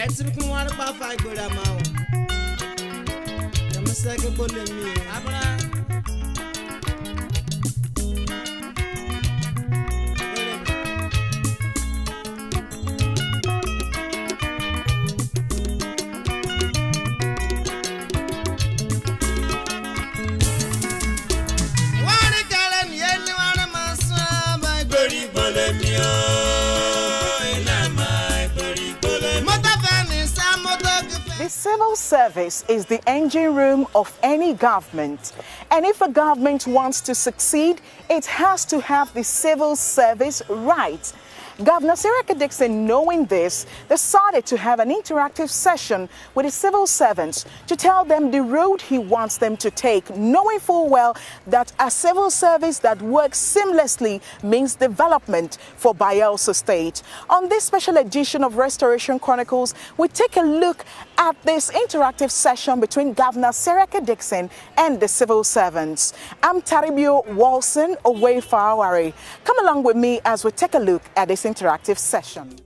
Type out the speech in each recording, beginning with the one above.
Let's look at what I go down. I'm a second bullet me. The civil service is the engine room of any government. And if a government wants to succeed, it has to have the civil service right. Governor Seriake Dickson, knowing this, decided to have an interactive session with the civil servants to tell them the road he wants them to take, knowing full well that a civil service that works seamlessly means development for Bayelsa State. On this special edition of Restoration Chronicles, we take a look at this interactive session between Governor Seriake Dickson and the civil servants. I'm Taribio Walson Owefawari. Come along with me as we take a look at this interactive session.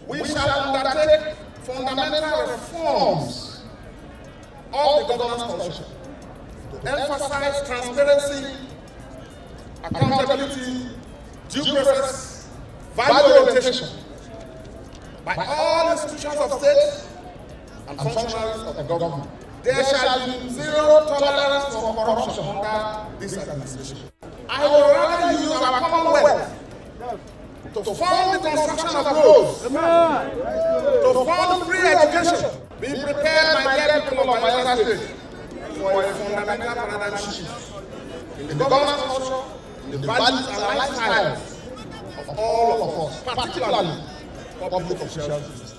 We shall undertake fundamental reforms of the governance culture to emphasize transparency, accountability, due process, value orientation by all institutions of state and functionaries of the government. There shall be zero tolerance for corruption under this administration. I will rather use our commonwealth to fund the construction of roads, to fund free education. Be prepared, my dear people of Bayelsa State, for a fundamental paradigm shift in the governance culture, in the values and lifestyles of all of us, particularly public officials.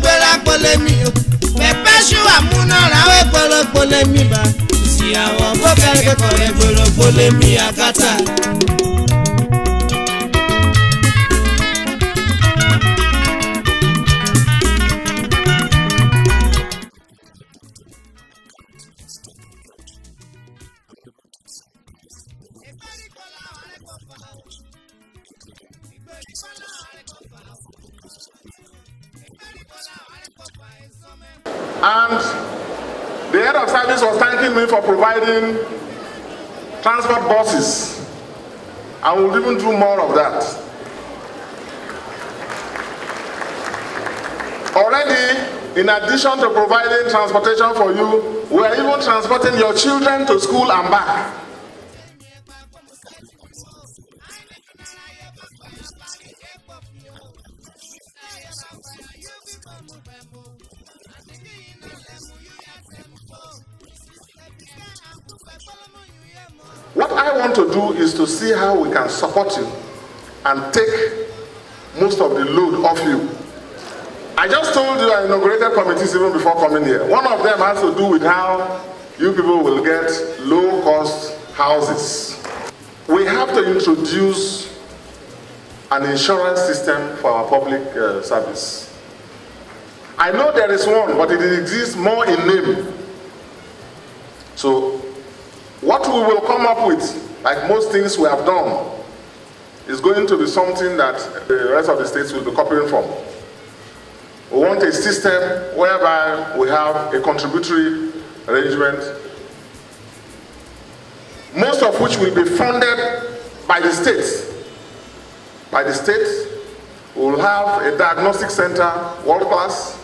gbéra pọlẹ mi o pẹpẹ ṣù àmúnára wẹ gbọrọ pọlẹ mi bá ìyàwó bókẹrẹ kọrẹ gbọrọ pọlẹ mi àkàtà. And the head of service was thanking me for providing transport buses. I will even do more of that. Already, in addition to providing transportation for you, we are even transporting your children to school and back. What I want to do is to see how we can support you and take most of the load off you. I just told you I inaugurated committees even before coming here. One of them has to do with how you people will get low-cost houses. We have to introduce an insurance system for our public service. I know there is one, but it exists more in name. So, what we will come up with, like most things we have done, is going to be something that the rest of the states will be copying from. We want a system whereby we have a contributory arrangement, most of which will be funded by the states. By the states, we will have a diagnostic center, world class,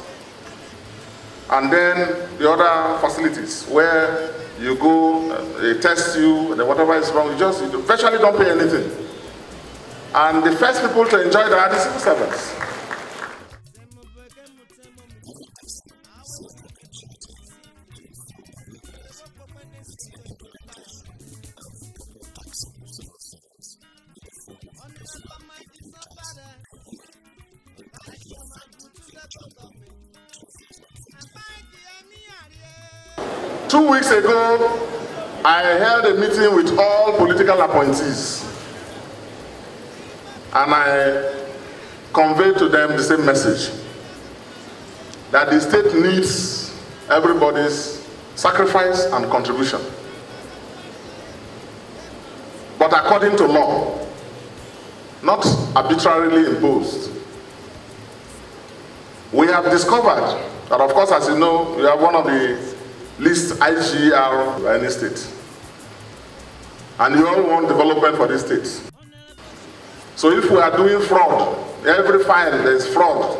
and then the other facilities where you go, they test you, and whatever is wrong, you virtually don't pay anything. And the first people to enjoy that are the civil servants. Two weeks ago, I held a meeting with all political appointees, and I conveyed to them the same message, that the state needs everybody's sacrifice and contribution, but according to law, not arbitrarily imposed. We have discovered that, of course, as you know, we have one of the least IGR by any state. And you all want development for this state. So if we are doing fraud, every file there is fraud,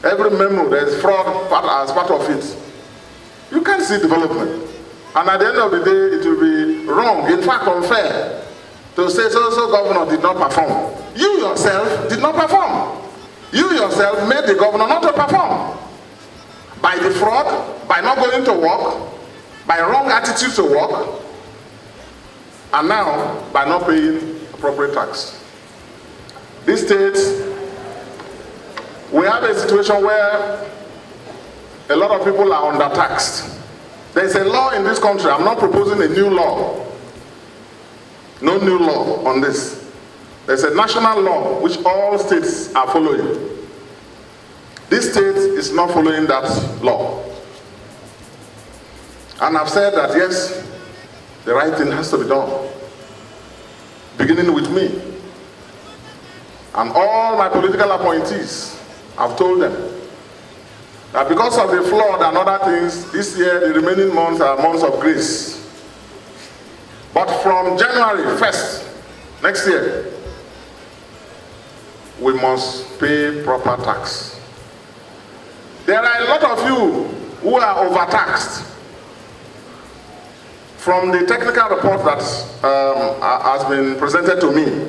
every memo there is fraud as part of it, you can't see development. And at the end of the day, it will be wrong, in fact unfair, to say so governor did not perform. You yourself did not perform. You yourself made the governor not to perform. By the fraud, by not going to work, by wrong attitude to work, and now by not paying appropriate tax. This state, we have a situation where a lot of people are undertaxed. There's a law in this country. I'm not proposing a new law. No new law on this. There's a national law which all states are following. This state is not following that law. And I've said that, yes, the right thing has to be done, beginning with me. And all my political appointees, I've told them that because of the flood and other things, this year, the remaining months are months of grace. But from January 1st, next year, we must pay proper tax. There are a lot of you who are overtaxed. From the technical report that has been presented to me,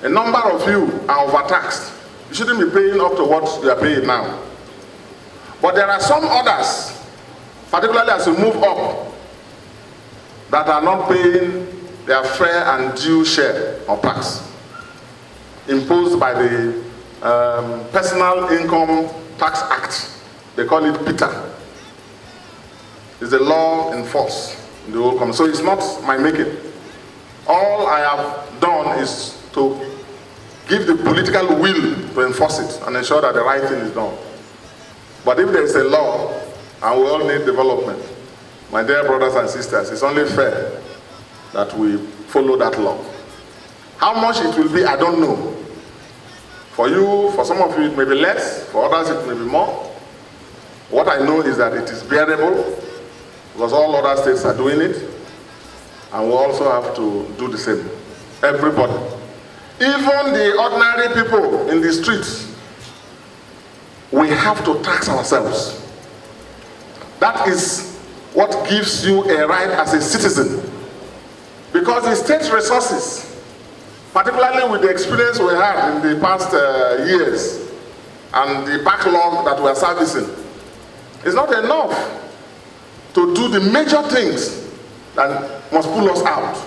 a number of you are overtaxed. You shouldn't be paying up to what you are paying now. But there are some others, particularly as you move up, that are not paying their fair and due share of tax imposed by the personal income Tax Act. They call it PITA. It's a law in force in the whole country. So it's not my making. All I have done is to give the political will to enforce it and ensure that the right thing is done. But if there is a law, and we all need development, my dear brothers and sisters, it's only fair that we follow that law. How much it will be, I don't know. For you, for some of you, it may be less. For others, it may be more. What I know is that it is bearable because all other states are doing it, and we also have to do the same. Everybody. Even the ordinary people in the streets, we have to tax ourselves. That is what gives you a right as a citizen. Because the state resources, particularly with the experience we had in the past years and the backlog that we are servicing, is not enough to do the major things that must pull us out.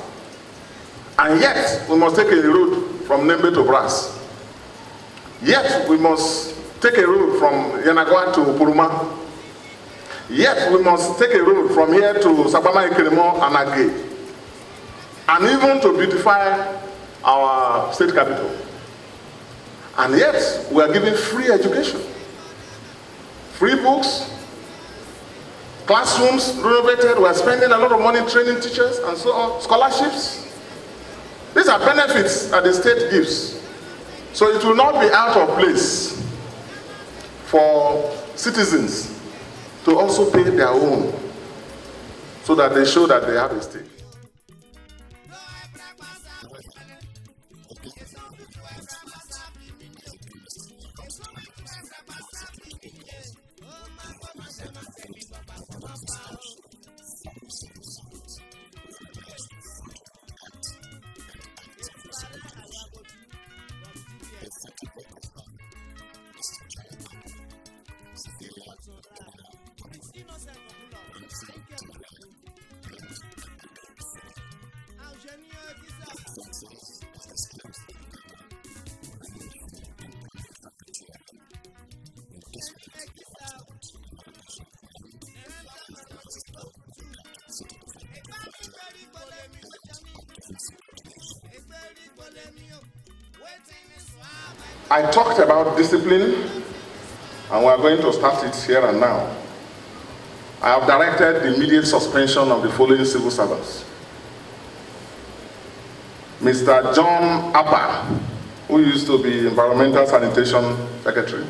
And yet, we must take a road from Nembe to Brass. Yet, we must take a road from Yanagwa to Puruma. Yet, we must take a road from here to Sabama Ikeremo and Agge. And even to beautify our state capital. And yet, we are giving free education. Free books, classrooms renovated, we are spending a lot of money training teachers and so on, scholarships. These are benefits that the state gives. So it will not be out of place for citizens to also pay their own so that they show that they have a stake. I talked about discipline, and we are going to start it here and now. I have directed the immediate suspension of the following civil servants. Mr. John Appa, who used to be Environmental Sanitation Secretary,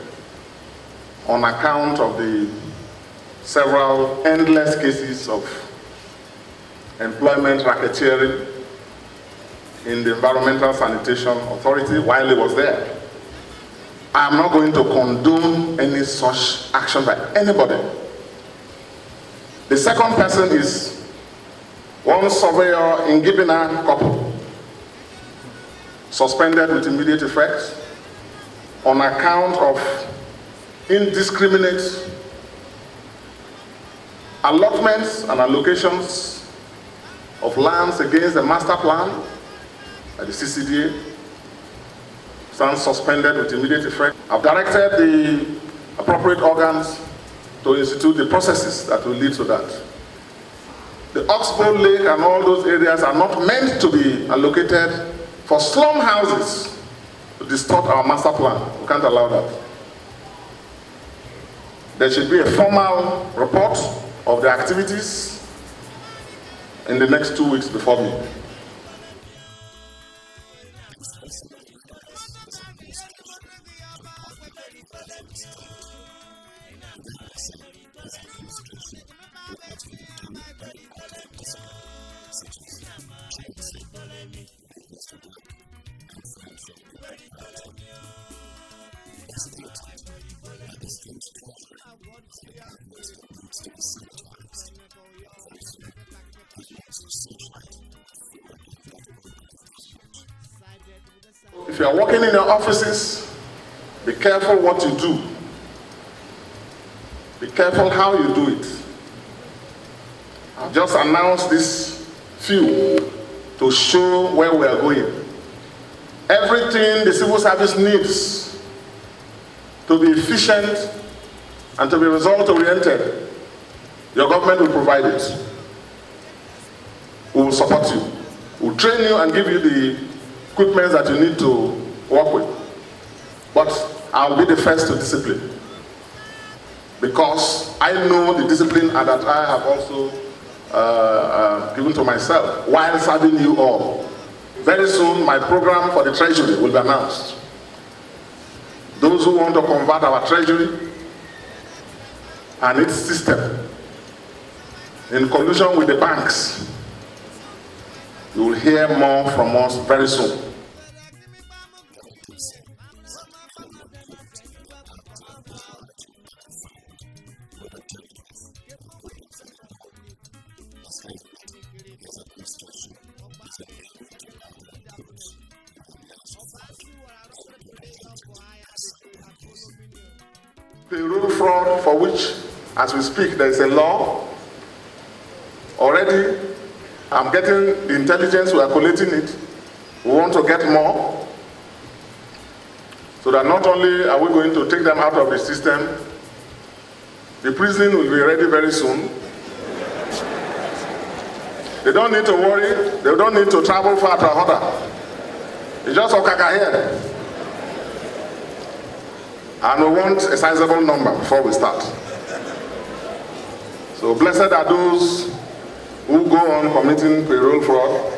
on account of the several endless cases of employment racketeering in the Environmental Sanitation Authority while he was there. I am not going to condone any such action by anybody. The second person is one surveyor in Gibina Couple, suspended with immediate effect on account of indiscriminate allotments and allocations of lands against the master plan by the CCDA. Stands suspended with immediate effect. I've directed the appropriate organs to institute the processes that will lead to that. The Oxbow Lake and all those areas are not meant to be allocated for slum houses to distort our master plan. We can't allow that. There should be a formal report of the activities in the next 2 weeks before me. If you are working in your offices, be careful what you do. Be careful how you do it. I've just announced this few to show where we are going. Everything the civil service needs to be efficient and to be result-oriented, your government will provide it. We will support you. We will train you and give you the equipment that you need to work with. But I'll be the first to discipline, because I know the discipline that I have also given to myself while serving you all. Very soon, my program for the treasury will be announced. Those who want to convert our treasury and its system in collusion with the banks, you will hear more from us very soon. Payroll fraud, for which, as we speak, there is a law. Already, I'm getting the intelligence, we are collating it. We want to get more, so that not only are we going to take them out of the system, the prison will be ready very soon. They don't need to worry, they don't need to travel far to Ahoda. It's just Okaka here. And we want a sizable number before we start. So blessed are those who go on committing payroll fraud,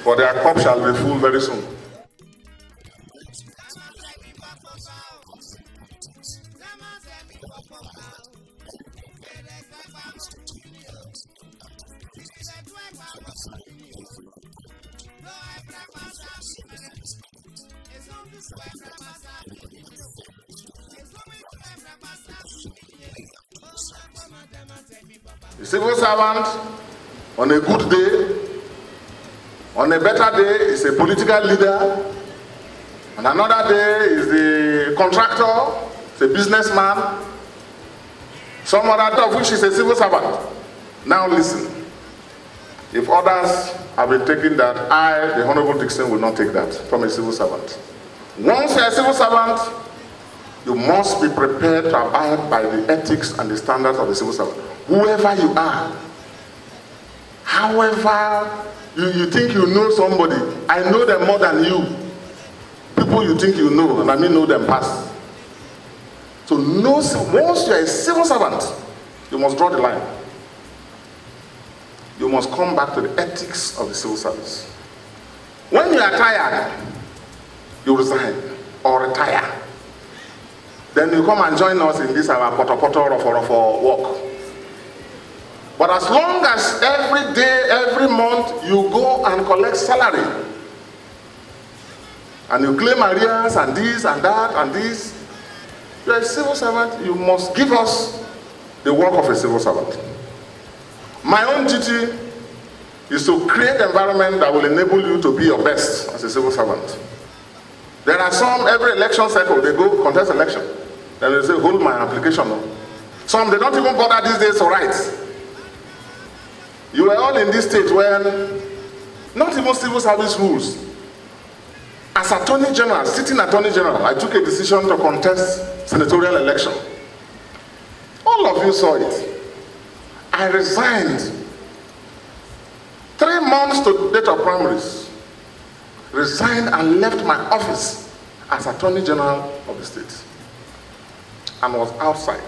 for their cup shall be full very soon. The civil servant, on a good day, on a better day, is a political leader, and another day is the contractor, is a businessman, some other of which is a civil servant. Now listen, if others have been taking that, I, the Honorable Dickson, will not take that from a civil servant. Once you're a civil servant, you must be prepared to abide by the ethics and the standards of the civil servant. Whoever you are, however you think you know somebody, I know them more than you. People you think you know, and I mean know them past. So once you're a civil servant, you must draw the line. You must come back to the ethics of the civil service. When you are tired, you resign or retire. Then you come and join us in this our poto work. But as long as every day, every month, you go and collect salary, and you claim arrears and this and that and this, you're a civil servant, you must give us the work of a civil servant. My own duty is to create an environment that will enable you to be your best as a civil servant. There are some, every election cycle, they go contest election. Then they say, hold my application. Some, they don't even bother these days to write. You were all in this state when not even civil service rules. As Attorney General, sitting Attorney General, I took a decision to contest senatorial election. All of you saw it. I resigned 3 months to the date of primaries. Resigned and left my office as Attorney General of the state, and was outside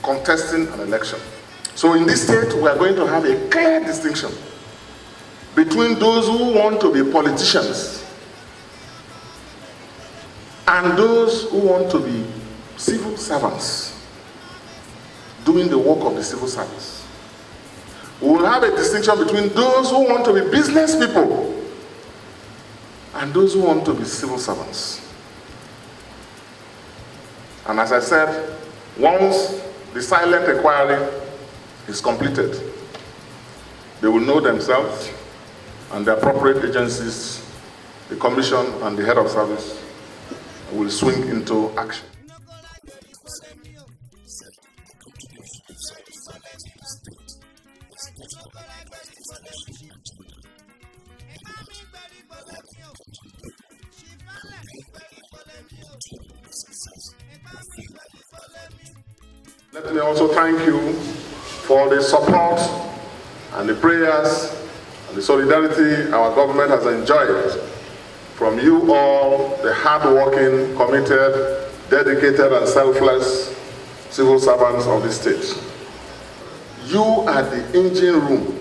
contesting an election. So in this state, we are going to have a clear distinction between those who want to be politicians and those who want to be civil servants doing the work of the civil service. We will have a distinction between those who want to be business people and those who want to be civil servants. And as I said, once the silent inquiry is completed, they will know themselves, and the appropriate agencies, the commission and the head of service, will swing into action. also thank you for the support and the prayers and the solidarity our government has enjoyed from you all, the hard-working, committed, dedicated, and selfless civil servants of the state. You are the engine room.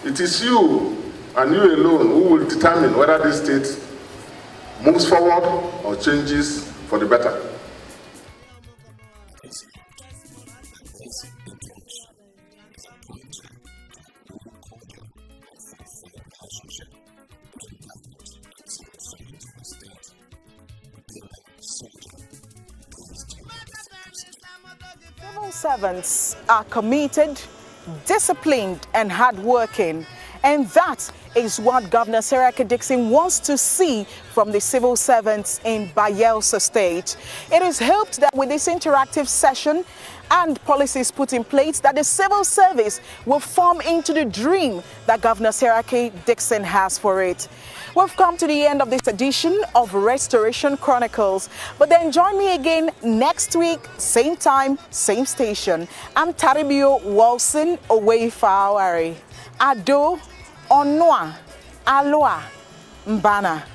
It is you and you alone who will determine whether this state moves forward or changes for the better. Civil servants are committed, disciplined, and hardworking. And that is what Governor Seriake Dickson wants to see from the civil servants in Bayelsa State. It is hoped that with this interactive session and policies put in place, that the civil service will form into the dream that Governor Seriake Dickson has for it. We've come to the end of this edition of Restoration Chronicles, but then join me again next week, same time, same station. I'm Taribio Wilson Oweifa Ado Onwa Aloa Mbana.